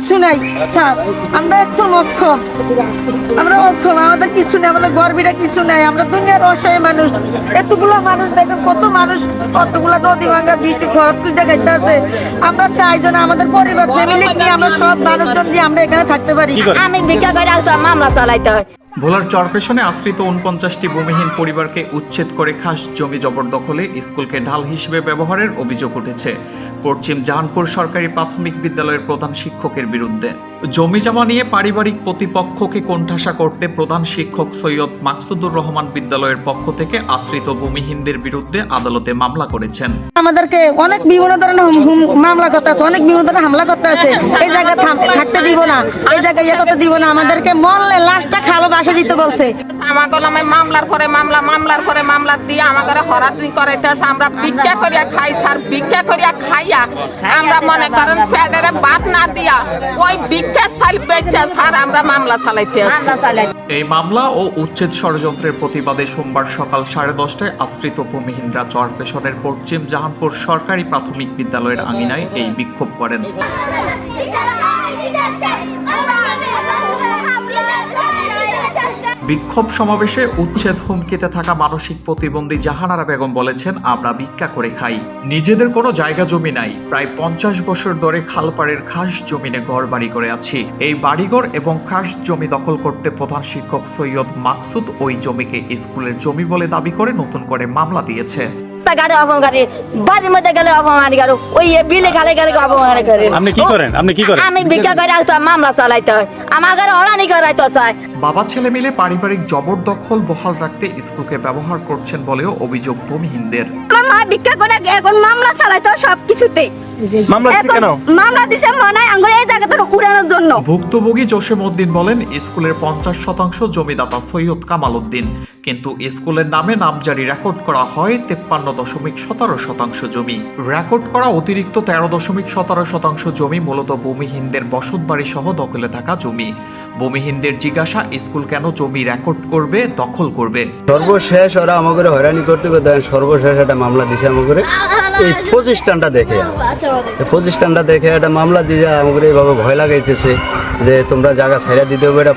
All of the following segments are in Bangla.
কিছু নাই স্যার, আমরা একদম অক্ষম, আমাদের কিছু নেই, আমাদের গর্বিটা কিছু নাই। আমরা দুনিয়ার অসহায় মানুষ, এতগুলো মানুষ দেখেন, কতগুলো নদী ভাঙ্গা বিচু ঘর জায়গাতে আছে। আমরা চাইজন আমাদের পরিবার ফ্যামিলি নিয়ে আমরা সব মানুষজন দিয়ে আমরা এখানে থাকতে পারি। আমি ভিক্ষা করে মামলা চালাইতে হয়। ভোলার চরপেশনে আশ্রিত 49টি ভূমিহীন পরিবারকে উচ্ছেদ করে খাস জমি জবরদখলে স্কুলকে ঢাল হিসেবে ব্যবহারের অভিযোগ উঠেছে পশ্চিম জাহানপুর সরকারি প্রাথমিক বিদ্যালয়ের প্রধান শিক্ষকের বিরুদ্ধে। জমি জমা নিয়ে পারিবারিক প্রতিপক্ষকে কোণঠাসা করতে প্রধান শিক্ষক সৈয়দ মাকসুদুর রহমান বিদ্যালয়ের পক্ষ থেকে আশ্রিত ভূমিহীনদের বিরুদ্ধে আদালতে মামলা করেছেন। আমাদেরকে অনেক বিভিন্ন ধরনের মামলা করতে আছে, অনেক বিভিন্ন ধরনের হামলা করতে আছে। এই জায়গায় থাকতে দিব না, এই জায়গায় ইয়ে করতে দিব না, আমাদেরকে মরলে লাশটা খালো বাসা দিতে বলছে। আমাকে নামে মামলার পরে মামলা দিয়ে আমাকে হরানি করাইতেছে। আমরা ভিক্ষা করিয়া খাই স্যার, ভিক্ষা করিয়া খাইয়া আমরা মনে করেন পেটেরে ভাত না দিয়া ওই ভিক্ষার চাল বেচে স্যার আমরা মামলা চালাইতে আছি। এই মামলা ও উচ্ছেদ ষড়যন্ত্রের প্রতিবাদে সোমবার সকাল 10:30টায় আশ্রিত ভূমিহীনরা চরপেশনের পশ্চিম জাহানপুর সরকারি প্রাথমিক বিদ্যালয়ের আঙিনায় এই বিক্ষোভ করেন। বিক্ষোভ সমাবেশে উচ্ছেদ হুমকিতে থাকা মানসিক প্রতিবন্ধী জাহানারা বেগম বলেছেন, আমরা ভিক্ষা করে খাই, নিজেদের কোনো জায়গা জমি নাই, প্রায় 50 বছর ধরে খালপাড়ের খাস জমিনে ঘর বাড়ি করে আছি। এই বাড়িঘর এবং খাস জমি দখল করতে প্রধান শিক্ষক সৈয়দ মাকসুদ ওই জমিকে স্কুলের জমি বলে দাবি করে নতুন করে মামলা দিয়েছে। গাড়ি অপমানি, বাড়ির মধ্যে গেলে অপমানি গাড়ি, ওই বিলে গালে অপমানি করে। আপনি কি করেন? আমি ভিক্ষা করে মামলা চালাইতে হয়, আমার ঘরে হরানি করাইতে চায়। বাবা ছেলে মিলে পারিবারিক জবরদখল বহাল রাখতে স্কুলকে ব্যবহার করছেন বলেও অভিযোগ ভূমিহীনদের। আমার মা ভিক্ষা করে এখন মামলা চালাইতে হয় সবকিছুতে। মামলা দিছে মনে হয় আঙ্গুরে এই জায়গাটা উড়ানোর জন্য। ভুক্তভোগী জসিম উদ্দিন বলেন, স্কুলের 50% জমিদাতা সৈয়দ কামাল উদ্দিন, কিন্তু স্কুলের নামে নামজারি রেকর্ড করা হয় 53.17% জমি। রেকর্ড করা অতিরিক্ত 13.17% জমি মূলত ভূমিহীনদের বসতবাড়ি সহ দখলে থাকা জমি। ভূমিহীনদের জিজ্ঞাসা, স্কুল কেন জমি রেকর্ড করবে, দখল করবে? সর্বশেষ ওরা আমাকে হয়রানি করতে সর্বশেষ একটা মামলা দিছে আমাকে এই প্রতিষ্ঠানটা দেখে একটা মামলা দিয়ে আমাকে এইভাবে ভয় লাগাইতেছে যে তোমরা জায়গা ছাইরা দিতে হবে। এটা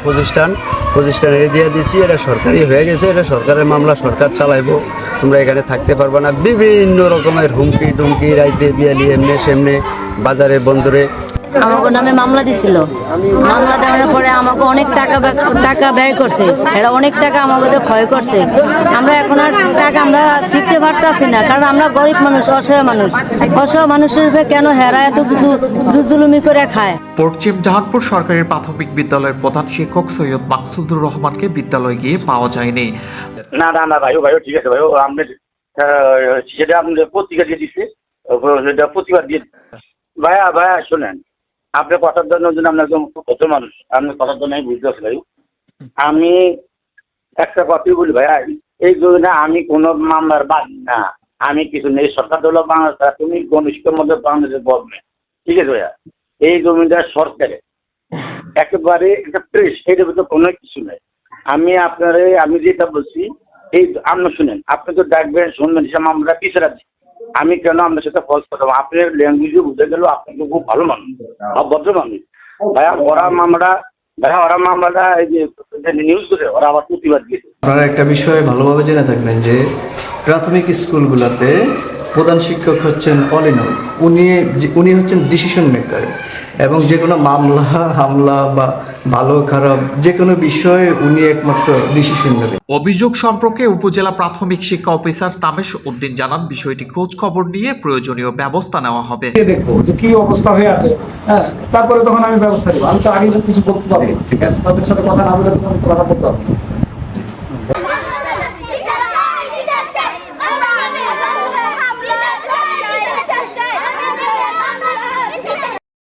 প্রতিষ্ঠানে দিয়ে দিছি, এটা সরকারি হয়ে গেছে, এটা সরকারের মামলা, সরকার চালাইবো, তোমরা এখানে থাকতে পারবে না। বিভিন্ন রকমের হুমকি টুমকি, রাইতে বিয়ালি এমনি সেমনে বাজারে বন্দরে আমাকে নামে মামলা দিছিল। মামলা দেওয়ার পরে আমাকে অনেক টাকা ব্যয় করছে, এরা অনেক টাকা আমাকে ক্ষয় করছে। আমরা এখন আর টাকা আমরা শিখতে পারতেছি না, কারণ আমরা গরিব মানুষ, অসহায় মানুষের কেন হেরা এত কিছু জুজুলুমি করে খায়। পশ্চিম জাহানপুর সরকারি প্রাথমিক বিদ্যালয়ের প্রধান শিক্ষক সৈয়দ মাকসুদুর রহমানকে বিদ্যালয়ে গিয়ে পাওয়া যায়নি। না ভাই ঠিক আছে ভাই, আপনি সেটা আপনি পত্রিকা দিয়ে দিচ্ছে, প্রতিবাদ দিয়ে ভাইয়া শোনেন, আপনার কথার জন্য আপনি একদম কত মানুষ, আপনার কথার জন্য আমি বুঝতে পারছি ভাই। আমি একটা কথাই বলি ভাইয়া, এই জন্য আমি কোনো মামলার বাদ না, আমি কিছু নেই। সরকার হলো বাংলাদেশ প্রাথমিক গণশিক্ষার মধ্যে বাংলাদেশের গভর্নমেন্ট, ঠিক আছে ভাইয়া। এই জমিটা সরকারের একেবারে একটা ফ্রেশ, এটার ভিতরে কোনো কিছু নেই। আমি যেটা বলছি, এই আপনি শুনেন, আপনি তো দেখবেন শুনবেন, সে মামলা পিছিয়ে রাখছি। আমি কেন আপনার সাথে ফলস করতাম? আপনার ল্যাঙ্গুয়েজও বুঝে গেল, আপনি তো খুব ভালো মানুষ, ভদ্র মানুষ ভাইয়া। ওরা মামলাটা এই যে নিউজ করে ওরা আবার প্রতিবাদ দিয়েছে। আপনারা একটা বিষয়ে ভালোভাবে জেনে থাকবেন যে প্রাথমিক স্কুলগুলোতে প্রধান শিক্ষক হচ্ছেন অল ইন অল, উনি হচ্ছেন ডিসিশন মেকার, এবং যে কোনো মামলা হামলা বা ভালো খারাপ যে কোনো বিষয়ে উনি একমাত্র ডিসিশন নেবেন। অভিযোগ সম্পর্কে উপজেলা প্রাথমিক শিক্ষা অফিসার তামেশ উদ্দিন জানান, বিষয়টি খোঁজ খবর নিয়ে প্রয়োজনীয় ব্যবস্থা নেওয়া হবে। দেখবো যে কি অবস্থা হয়ে আছে, হ্যাঁ, তারপরে তখন আমি ব্যবস্থা নেবো। আমি তো আগে কিছু বলতে পারবো, ঠিক আছে, তাদের সাথে কথা না বলে তখন কথা বলতে হবে।